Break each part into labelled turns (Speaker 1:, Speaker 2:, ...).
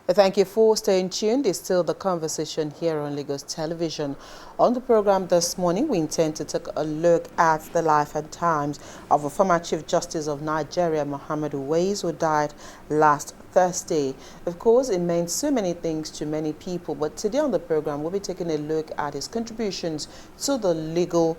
Speaker 1: Thank you for staying tuned. It's still the conversation here on Lagos Television. On the program this morning, we intend to take a look at the life and times of a former Chief Justice of Nigeria, Mohammed Uwais, who died last Thursday. Of course, it meant so many things to many people, but today on the program, we'll be taking a look at his contributions to the legal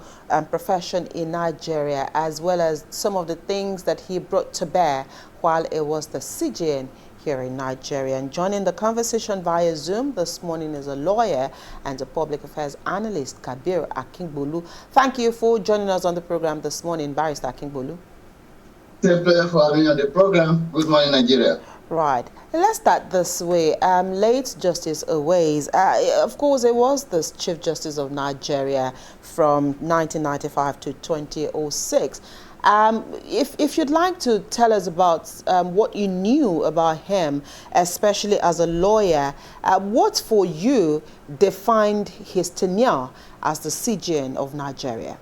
Speaker 1: profession in Nigeria, as well as some of the things that he brought to bear while it was the CJN here in Nigeria. And joining the conversation via Zoom this morning is a lawyer and a public affairs analyst, Kabir Akingbolu. Thank you for joining us on the program this morning, Barrister Akingbolu.
Speaker 2: It's a pleasure for having you on the program. Good morning, Nigeria.
Speaker 1: Right. Let's start this way. Late Justice Uwais, of course, it was the Chief Justice of Nigeria from 1995 to 2006. If you'd like to tell us about what you knew about him, especially as a lawyer, what for you defined his tenure as the CJN of Nigeria?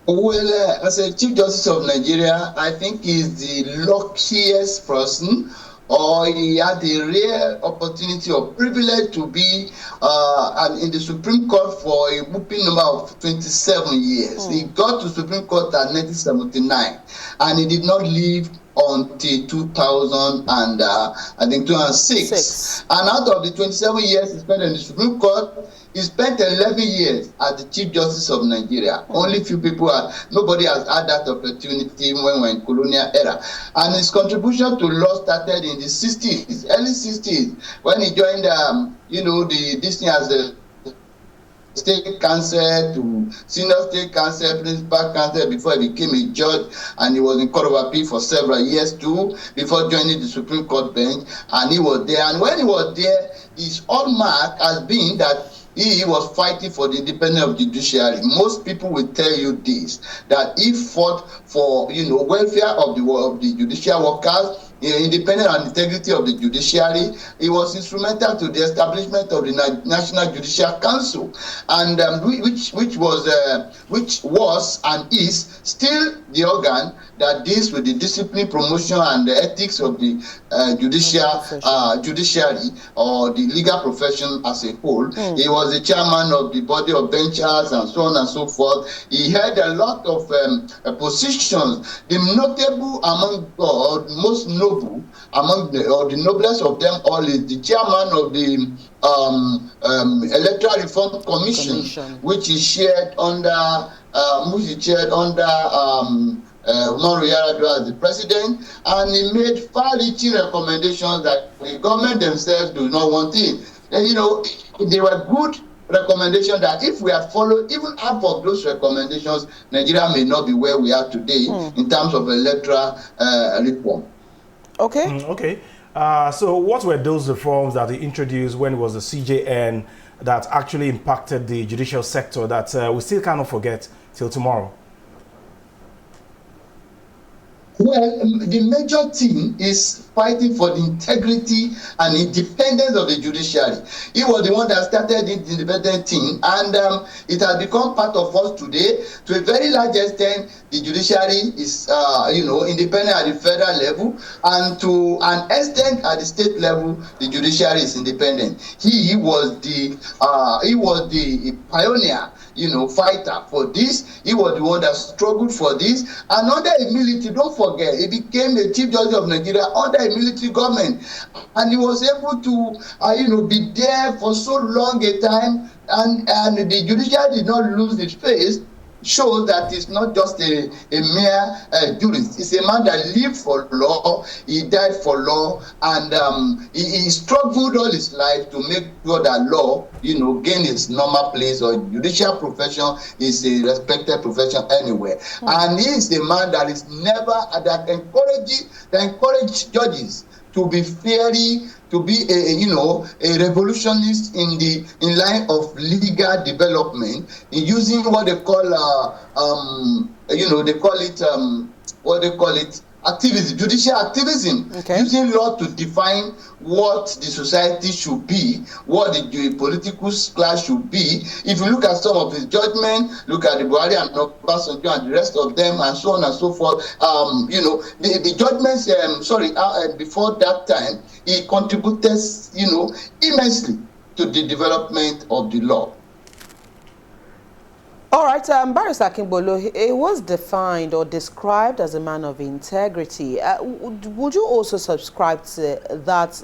Speaker 2: Well, as a Chief Justice of Nigeria, I think he's the luckiest person, or he had a rare opportunity or privilege to be in the Supreme Court for a whooping number of 27 years. He got to Supreme Court in 1979, and he did not leave until 2006. And out of the 27 years he spent in the Supreme Court, he spent 11 years as the Chief Justice of Nigeria. Only few people nobody has had that opportunity when we're in colonial era. And his contribution to law started in the 60s, early 60s, when he joined, this thing as a state council to senior state council, principal council, before he became a judge, and he was in Court of Appeal for several years too, before joining the Supreme Court bench, and he was there. And when he was there, his hallmark has been that he was fighting for the independence of the judiciary. Most people will tell you this, that he fought for welfare of the judicial workers, independence and integrity of the judiciary. He was instrumental to the establishment of the National Judicial Council, and which was and is still the organ that deals with the discipline, promotion, and the ethics of the judiciary or the legal profession as a whole. He was the chairman of the body of benchers and so on and so forth. He held a lot of positions. The notable among most noble among the noblest of them all is the chairman of the Electoral Reform Commission, which is chaired under Yar'Adua as the president, and he made far-reaching recommendations that the government themselves do not want it. They were good recommendations that if we had followed even half of those recommendations, Nigeria may not be where we are today in terms of electoral reform.
Speaker 1: Okay.
Speaker 3: Okay. So what were those reforms that he introduced when it was the CJN that actually impacted the judicial sector that we still cannot forget till tomorrow?
Speaker 2: Well, the major thing is fighting for the integrity and independence of the judiciary. He was the one that started the independent thing, and it has become part of us today. To a very large extent, the judiciary is, independent at the federal level, and to an extent at the state level, the judiciary is independent. He was the pioneer, fighter for this. He was the one that struggled for this. And under a military, don't forget, he became the Chief Justice of Nigeria under a military government, and he was able to, be there for so long a time, and the judiciary did not lose its face. Shows that it's not just a mere jurist. It's a man that lived for law, he died for law, and he struggled all his life to make sure that law, gain its normal place, or judicial profession is a respected profession anywhere. And he is the man that is never, that encourage judges to be fairly, to be a revolutionist in line of legal development, in using what they call activism, judicial activism, using law to define what the society should be, what the political class should be. If you look at some of his judgments, look at the Buhari and Obasanjo and the rest of them, and so on and so forth. You know, the judgments. Before that time, he contributed, you know, immensely to the development of the law.
Speaker 1: All right, Barrister Akingbolu, he was defined or described as a man of integrity. Would you also subscribe to that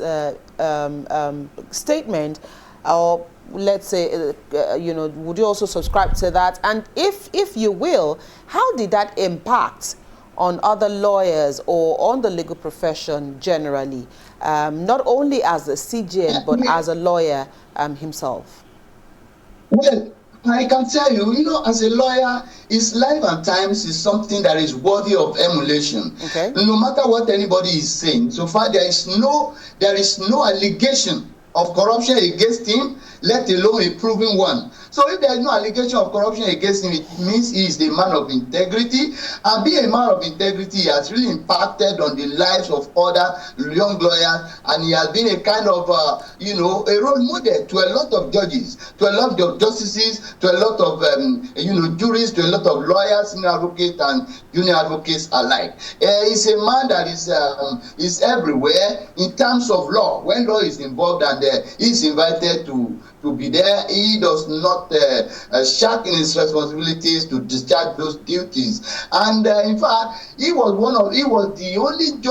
Speaker 1: statement, or let's say, you know, would you also subscribe to that? And if you will, how did that impact on other lawyers or on the legal profession generally, not only as a CJN, but as a lawyer himself?
Speaker 2: Well, I can tell you, you know, as a lawyer, his life and times is something that is worthy of emulation.
Speaker 1: Okay.
Speaker 2: No matter what anybody is saying, so far there is no allegation of corruption against him, let alone a proven one. So if there is no allegation of corruption against him, it means he is a man of integrity. And being a man of integrity, he has really impacted on the lives of other young lawyers, and he has been a kind of, you know, a role model to a lot of judges, to a lot of justices, to a lot of, you know, jurists, to a lot of lawyers, senior advocates, and junior advocates alike. He's a man that is everywhere in terms of law. When law is involved and he's invited to be there, he does not shirk in his responsibilities to discharge those duties. And in fact, he was the only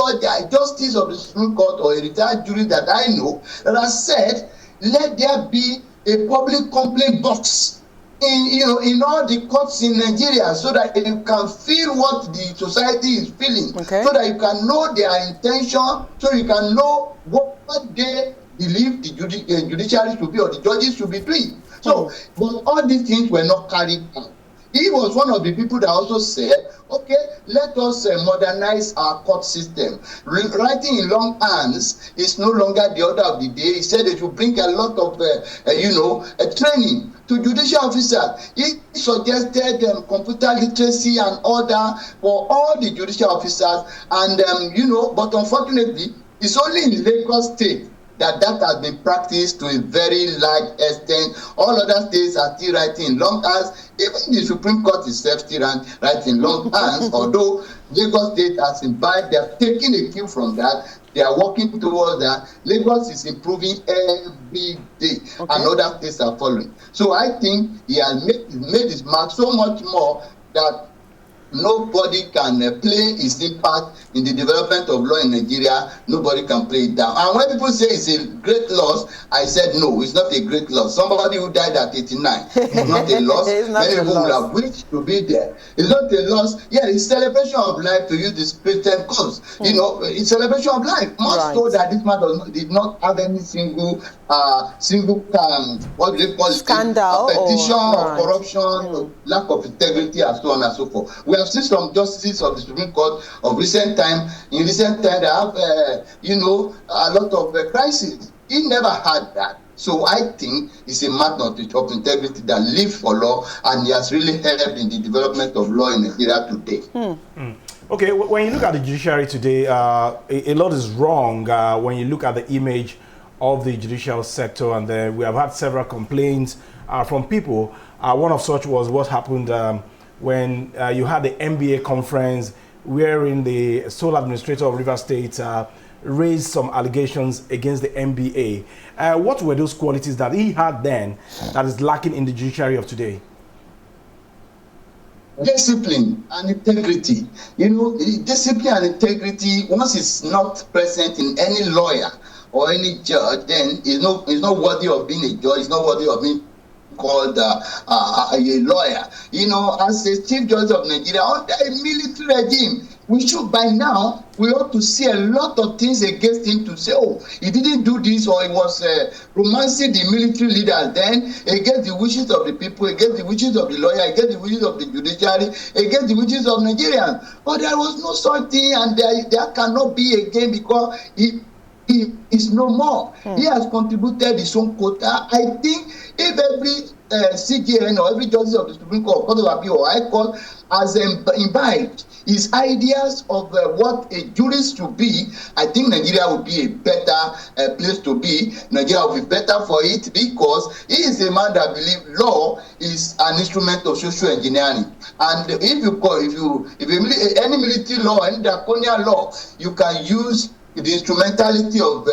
Speaker 2: justice of the Supreme Court or a retired jury that I know that has said, let there be a public complaint box in all the courts in Nigeria, so that you can feel what the society is feeling, so that you can know their intention, so you can know what they believe the judiciary should be or the judges should be doing. So, but all these things were not carried out. He was one of the people that also said, okay, let us modernize our court system. Writing in long hands is no longer the order of the day. He said it will bring a lot of, training to judicial officers. He suggested computer literacy and order for all the judicial officers. And, but unfortunately, it's only in Lagos State that has been practiced to a very large extent. All other states are still writing in long hands. Even the Supreme Court itself still writing in long hands, although Lagos State has imbibed, they have taken a cue from that. They are working towards that. Lagos is improving every day, and other states are following. So I think he has made his mark so much more that nobody can play his impact in the development of law in Nigeria. Nobody can play it down. And when people say it's a great loss, I said no, it's not a great loss. Somebody who died at 89 is not a loss. Many people would have wished to be there. It's not a loss. Yeah, it's celebration of life, to use this Christian cause. You know, it's celebration of life. Much so that this man did not have any single what do they call it?
Speaker 1: Scandal,
Speaker 2: petition or corruption, lack of integrity, and so on and so forth. We have seen some justices of the Supreme Court of recent time. In recent time, they have, a lot of crises. He never had that. So I think it's a matter of integrity that lives for law, and he has really helped in the development of law in Nigeria today.
Speaker 3: Okay, when you look at the judiciary today, a lot is wrong when you look at the image of the judicial sector, and we have had several complaints from people. One of such was what happened when you had the NBA conference, wherein the sole administrator of Rivers State raised some allegations against the NBA. What were those qualities that he had then that is lacking in the judiciary of today?
Speaker 2: Discipline and integrity. Discipline and integrity, once it's not present in any lawyer or any judge, then is not worthy of being a judge, it's not worthy of being called a lawyer. As a chief judge of Nigeria, under a military regime, we ought to see a lot of things against him to say, oh, he didn't do this, or he was romancing the military leaders, then against the wishes of the people, against the wishes of the lawyer, against the wishes of the judiciary, against the wishes of Nigerians. But there was no such thing, and there cannot be again, because he he is no more. He has contributed his own quota. I think if every CJN or every justice of the Supreme Court, Court of Appeal or High Court has imbibed his ideas of what a jurist should be, I think Nigeria would be a better place to be. Nigeria will be better for it because he is a man that believes law is an instrument of social engineering. And if any military law, any draconian law, you can use the instrumentality of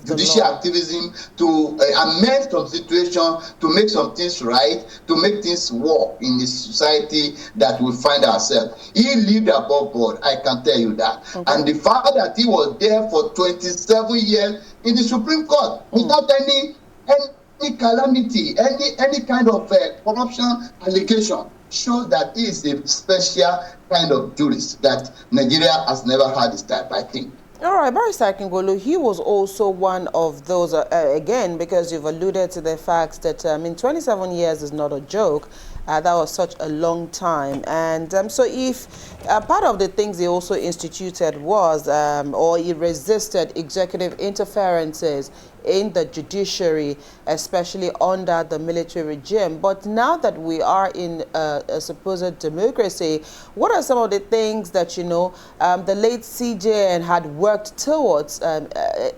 Speaker 2: judicial activism to amend some situation, to make some things right, to make things work in the society that we find ourselves. He lived above board, I can tell you that. Okay. And the fact that he was there for 27 years in the Supreme Court without any calamity, any kind of corruption allegation, shows that he is a special kind of jurist that Nigeria has never had this type, I think.
Speaker 1: All right, Barrister Akingbolu, he was also one of those, again, because you've alluded to the fact that, 27 years is not a joke. That was such a long time. And so if part of the things he also instituted was, or he resisted executive interferences in the judiciary, especially under the military regime. But now that we are in a supposed democracy, what are some of the things that, the late CJN had worked towards,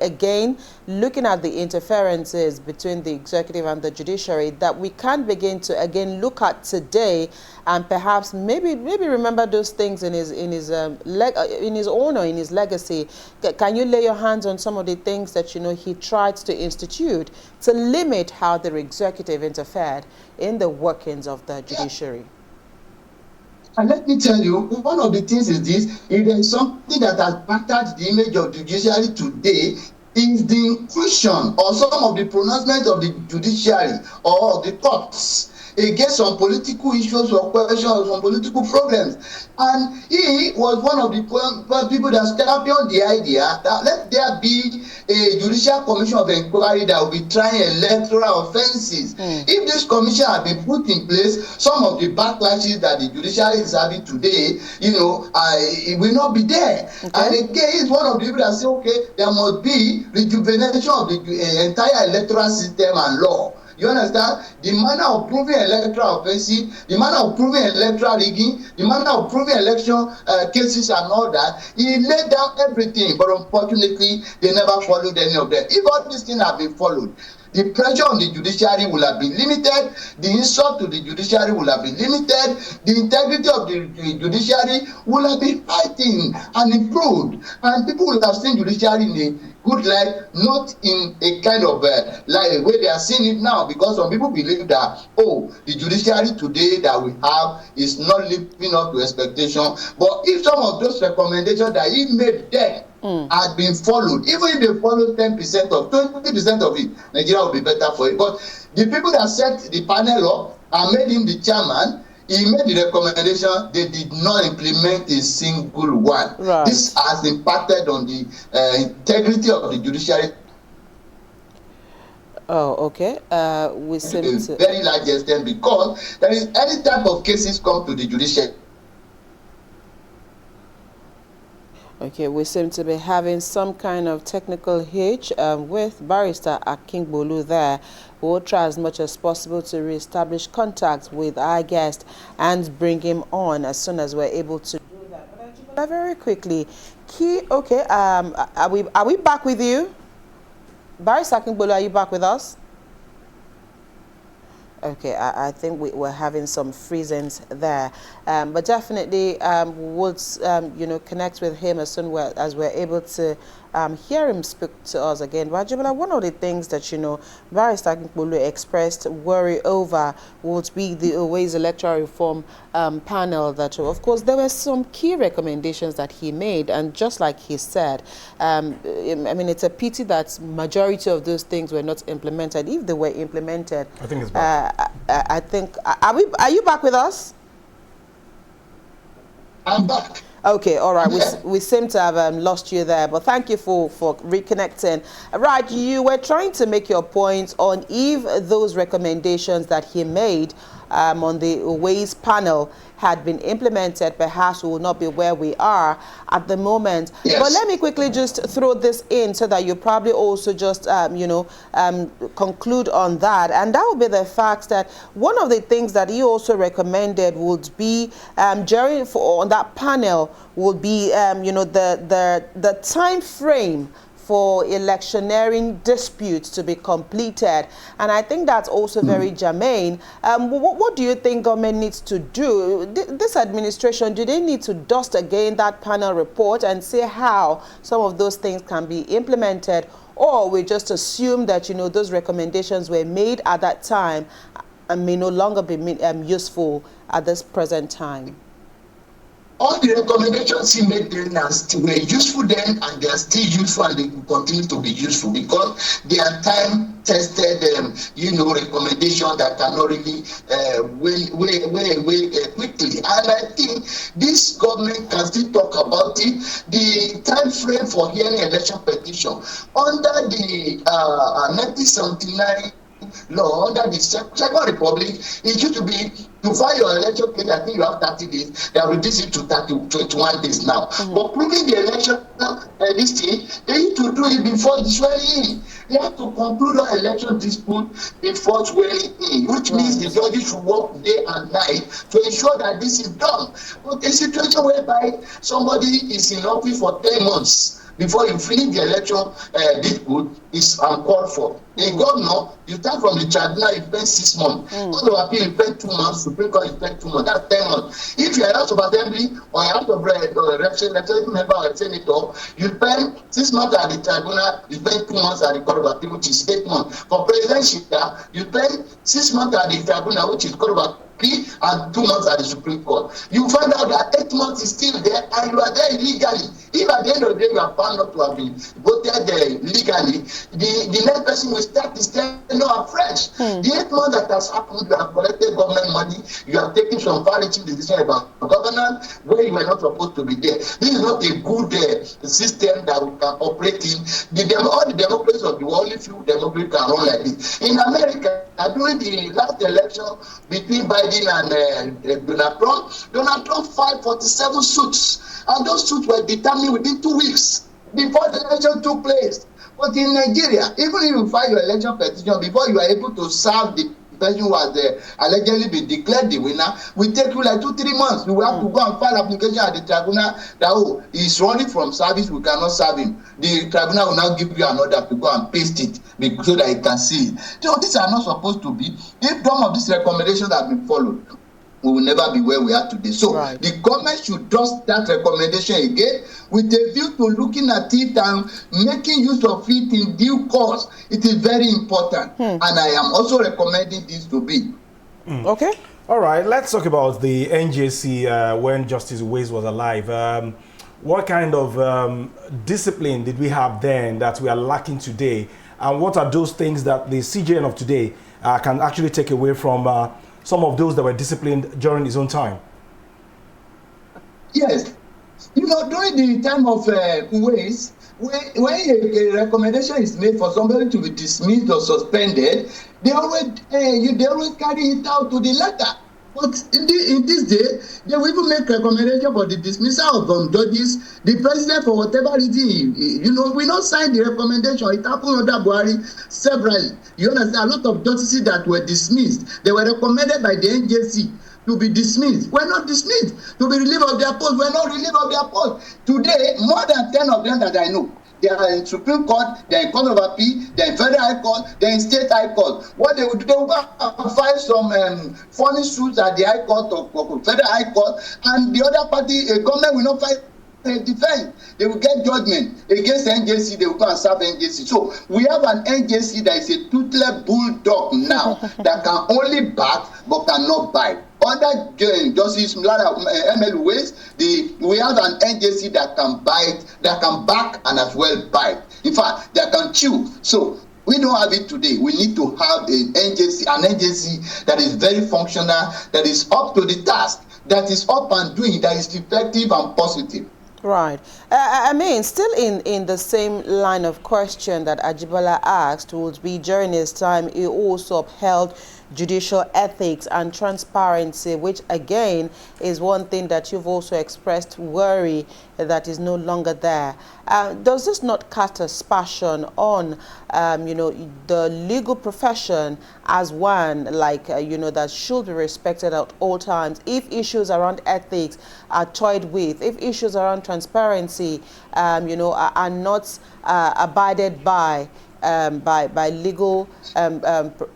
Speaker 1: again, looking at the interferences between the executive and the judiciary, that we can begin to, again, look at today and perhaps maybe remember those things in his honor, in his legacy? Can you lay your hands on some of the things that he tried to institute to limit how the executive interfered in the workings of the judiciary?
Speaker 2: And let me tell you, one of the things is this: if there is something that has battered the image of the judiciary today, is the inclusion or some of the pronouncements of the judiciary or of the courts against some political issues or questions or some political problems. And he was one of the people that championed the idea that let there be a judicial commission of inquiry that will be trying electoral offences. If this commission had been put in place, some of the backlashes that the judiciary is having today, it will not be there. Okay. And again, he's one of the people that say, okay, there must be rejuvenation of the entire electoral system and law. You understand? The manner of proving electoral offenses, the manner of proving electoral rigging, the manner of proving election cases and all that. He laid down everything, but unfortunately, they never followed any of them. If all these things have been followed, the pressure on the judiciary will have been limited, the insult to the judiciary will have been limited, the integrity of the judiciary will have been heightened and improved, and people will have seen judiciary in a good light, not in a kind of like way they are seeing it now, because some people believe that, the judiciary today that we have is not living up to expectation. But if some of those recommendations that he made then had been followed, even if they followed 10% or 20% of it, Nigeria will be better for it. But the people that set the panel up and made him the chairman, he made the recommendation, they did not implement a single one. Right. This has impacted on the integrity of the judiciary.
Speaker 1: Oh, okay. We seem to
Speaker 2: very large extent, because there is any type of cases come to the judiciary.
Speaker 1: Okay, we seem to be having some kind of technical hitch with Barrister Akingbolu there. We'll try as much as possible to reestablish contact with our guest and bring him on as soon as we're able to do that. But very quickly, are we back with you? Barrister Akingbolu, are you back with us? Okay, I think we're having some freezings there, but definitely we'll connect with him as soon as we're able to hear him speak to us again. But one of the things that Barrister Akingbolu expressed worry over would be the Uwais electoral reform panel. That, of course, there were some key recommendations that he made, and just like he said, it's a pity that majority of those things were not implemented. If they were implemented,
Speaker 3: I think it's back.
Speaker 1: I think are you back with us?
Speaker 2: I'm back.
Speaker 1: Okay, all right. We seem to have lost you there, but thank you for reconnecting. Right, you were trying to make your point on if those recommendations that he made on the Uwais panel had been implemented, perhaps we will not be where we are at the moment.
Speaker 2: Yes.
Speaker 1: But let me quickly just throw this in so that you probably also just, conclude on that. And that would be the fact that one of the things that he also recommended would be on that panel would be, the time frame for electioneering disputes to be completed. And I think that's also very germane. What do you think government needs to do? This administration, do they need to dust again that panel report and see how some of those things can be implemented? Or we just assume that, those recommendations were made at that time and may no longer be useful at this present time?
Speaker 2: All the recommendations he made then were useful then, and they are still useful, and they will continue to be useful because they are time-tested, recommendations that cannot really quickly. And I think this government can still talk about it. The time frame for hearing election petition under the 1979 law, under the Second Republic, it used to be to file your election case. I think you have 30 days. They have reduced it to 21 days now. But proving the election, this thing, they need to do it before the swearing in. They have to conclude our election dispute before swearing in, which means the judges should work day and night to ensure that this is done. But a situation whereby somebody is in office for 10 months before you finish the election dispute is uncalled for. A governor, you start from the tribunal, you spend 6 months. Court of Appeal, you spend 2 months. Supreme Court, you spend 2 months. That's 10 months. If you're a House of Assembly or a House of Representative member or a senator, you spend 6 months at the tribunal, you spend 2 months at the Court of Appeal, which is 8 months. For presidential, you spend 6 months at the tribunal, which is Court of Appeal, and 2 months at the Supreme Court. You find out that 8 months is still there and you are there illegally. If at the end of the day you are found not to have been voted there legally, the next person will start his tenure afresh. The 8 months that has happened, you have collected government money, you have taken some far-reaching decision about governance where you were not supposed to be there. This is not a good system that we can operate in. All the democracies of the world, only few democracies can run like this. In America, during the last election between Biden and Donald Trump filed 47 suits, and those suits were determined within 2 weeks before the election took place. But in Nigeria, even if you file your election petition before you are able to serve the person who has allegedly been declared the winner, will take you like 2-3 months. You will have to go and file application at the tribunal that he's running from service, we cannot serve him. The tribunal will now give you an order to go and paste it so that you can see it. So these are not supposed to be. If some of these recommendations have been followed, we will never be where we are today. So the government should dust that recommendation again with a view to looking at it and making use of it in due course. It is very important. And I am also recommending this to be.
Speaker 1: Okay.
Speaker 3: All right, let's talk about the NJC when Justice Uwais was alive. What kind of discipline did we have then that we are lacking today? And what are those things that the CJN of today can actually take away from some of those that were disciplined during his own time?
Speaker 2: Yes. During the time of Uwais, when a recommendation is made for somebody to be dismissed or suspended, they always carry it out to the letter. But in this day, they will even make recommendation for the dismissal of judges. The president, for whatever reason, we not sign the recommendation. It happened under Buhari severally. You understand? A lot of justices that were dismissed, they were recommended by the NJC to be dismissed. We're not dismissed. To be relieved of their post, we're not relieved of their post. Today, more than 10 of them that I know, they are in Supreme Court, they are in Court of Appeal, they are in Federal High Court, they are in State High Court. What they will do, they will go and file some funny suits at the High Court or Federal High Court, and the other party, government will not fight defense. They will get judgment against the NJC, they will go and serve NJC. So we have an NJC that is a toothless bulldog now that can only bark but cannot bite. Under Justice ML Uwais, we have an NJC that can bite, that can bark and as well bite. In fact, that can chew. So we don't have it today. We need to have an NJC that is very functional, that is up to the task, that is up and doing, that is effective and positive.
Speaker 1: Right. I mean, still in the same line of question that Ajibola asked, would be during his time, he also upheld judicial ethics and transparency, which again is one thing that you've also expressed worry that is no longer there. Does this not cast aspersion on, the legal profession as one, that should be respected at all times? If issues around ethics are toyed with, if issues around transparency, are not abided by legal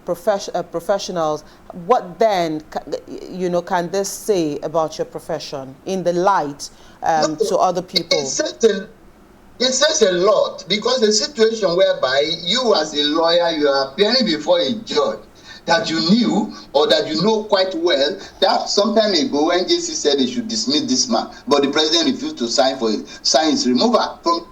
Speaker 1: professionals, what then, can this say about your profession in the light to other people?
Speaker 2: It says a lot, because the situation whereby you as a lawyer, you are appearing before a judge that you knew or that you know quite well, that some time ago NJC said they should dismiss this man, but the president refused to sign his removal from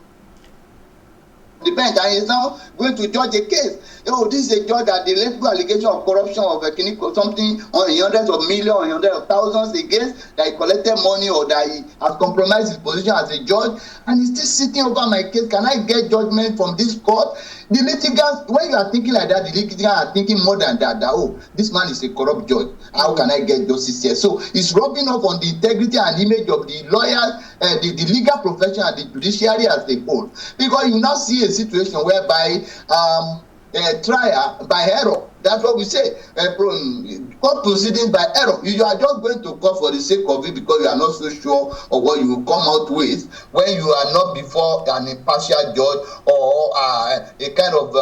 Speaker 2: the bench, and is now going to judge a case. This is a judge that the legal allegation of corruption of something on hundreds of millions or hundreds of thousands against, that he collected money or that he has compromised his position as a judge, and he's still sitting over my case. Can I get judgment from this court? The litigants, when you are thinking like that, the litigants are thinking more than that, this man is a corrupt judge. How can I get justice here? So it's rubbing off on the integrity and image of the lawyers, the legal profession and the judiciary as a whole. Because you now see a situation whereby trial by error. That's what we say. Court proceedings by error. You are just going to court for the sake of it because you are not so sure of what you will come out with when you are not before an impartial judge or a kind of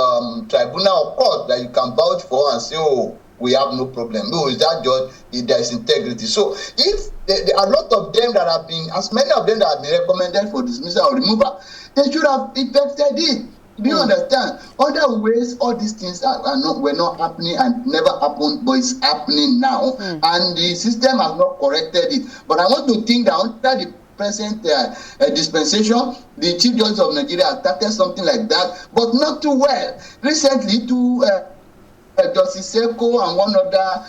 Speaker 2: tribunal or court that you can vouch for and say, oh, we have no problem. No, is that judge, there is integrity. So if there are a lot of them that have been, as many of them that have been recommended for dismissal or removal, they should have effected it. Do you understand? Other ways, all these things were not happening and never happened, but it's happening now. And the system has not corrected it. But I want to think that under the present dispensation, the Chief Justice of Nigeria started something like that, but not too well. Recently, Justice Seko and one other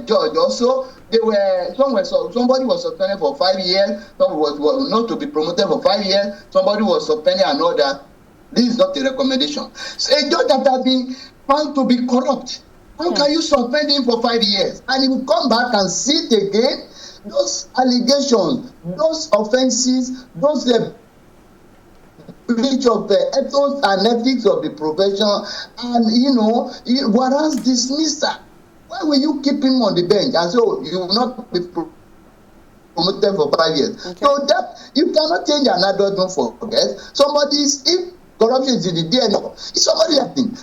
Speaker 2: judge also, somebody was suspended for 5 years, somebody was not to be promoted for 5 years, somebody was suspended and all that. This is not a recommendation. So a judge that has been found to be corrupt, how can you suspend him for 5 years and he will come back and sit again? Those allegations, those offenses, those breach of the ethos and ethics of the profession, and whereas dismissal, why will you keep him on the bench and so you will not be promoted for 5 years? Okay. So that you cannot change an adult, don't forget. If corruption is in the DNA, if somebody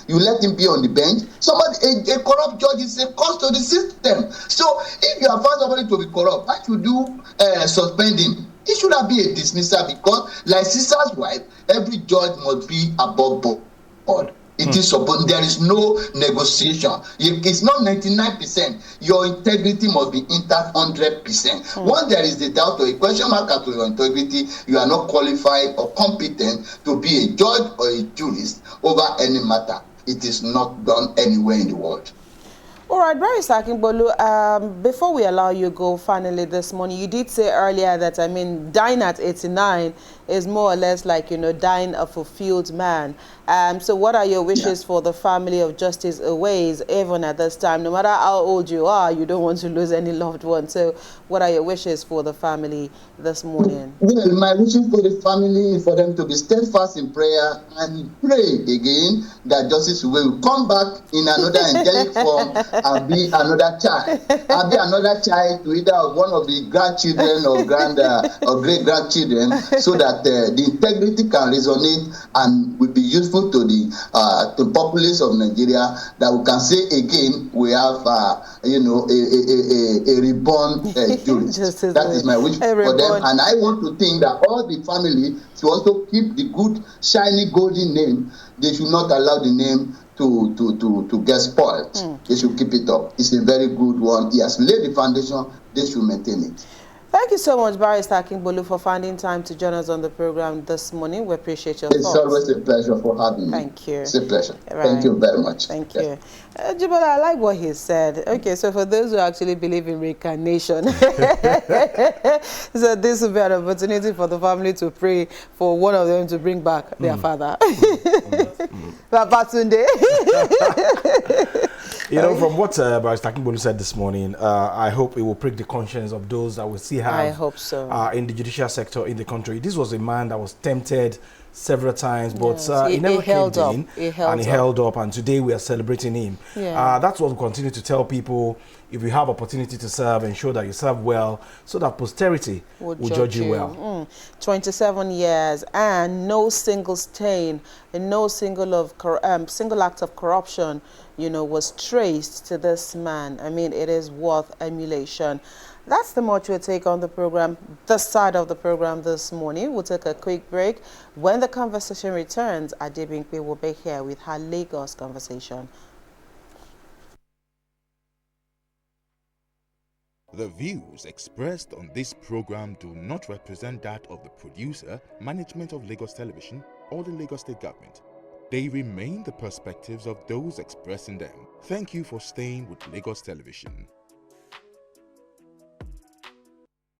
Speaker 2: you let him be on the bench. A corrupt judge is a cost to the system. So if you have found somebody to be corrupt, why should you suspend him? It should not be a dismissal, because like sister's wife, every judge must be above board. It is supposed, there is no negotiation. It's not 99%. Your integrity must be intact 100%. Once there is a doubt or a question mark as to your integrity, you are not qualified or competent to be a judge or a jurist over any matter. It is not done anywhere in the world.
Speaker 1: All right, Barrister Akingbolu, before we allow you go finally this morning, you did say earlier that, dying at 89 is more or less like, dying a fulfilled man. So what are your wishes for the family of Justice Uwais, even at this time? No matter how old you are, you don't want to lose any loved one. So what are your wishes for the family this morning?
Speaker 2: Well, my wishes for the family is for them to be steadfast in prayer and pray again that Justice Uwais will come back in another angelic form and be another child. I'll be another child to either one of the grandchildren or great-grandchildren, so that the integrity can resonate and will be useful to the populace of Nigeria, that we can say again we have a reborn jurist. That is my wish for them, and I want to think that all the family should also keep the good, shiny, golden name. They should not allow the name to get spoiled. They should keep it up. It's a very good one. He has laid the foundation. They should maintain it.
Speaker 1: Thank you so much, Barrister Akingbolu, for finding time to join us on the program this morning. We appreciate your thoughts.
Speaker 2: It's always a pleasure for having me.
Speaker 1: Thank you.
Speaker 2: It's a pleasure.
Speaker 1: Right.
Speaker 2: Thank you very much.
Speaker 1: Thank you. Jibola, I like what he said. Okay, so for those who actually believe in reincarnation, so this will be an opportunity for the family to pray for one of them to bring back their father. Babatunde.
Speaker 3: You know, from what Barrister Akingbolu said this morning, I hope it will prick the conscience of those that will still have
Speaker 1: I hope so.
Speaker 3: In the judicial sector in the country. This was a man that was tempted several times, but
Speaker 1: Yes,
Speaker 3: he never
Speaker 1: held
Speaker 3: caved
Speaker 1: up.
Speaker 3: in,
Speaker 1: He held
Speaker 3: and he
Speaker 1: up.
Speaker 3: held up, and today we are celebrating him.
Speaker 1: Yeah.
Speaker 3: That's what we continue to tell people. If you have opportunity to serve, ensure that you serve well, so that posterity will judge you well.
Speaker 1: 27 years and no single stain and no single act of corruption, you know, was traced to this man. I mean, it is worth emulation. That's the much we'll take on the program, this side of the program this morning. We'll take a quick break. When the conversation returns, Adebinkwe will be here with her Lagos conversation.
Speaker 4: The views expressed on this program do not represent that of the producer, management of Lagos Television, or the Lagos State Government. They remain the perspectives of those expressing them. Thank you for staying with Lagos Television.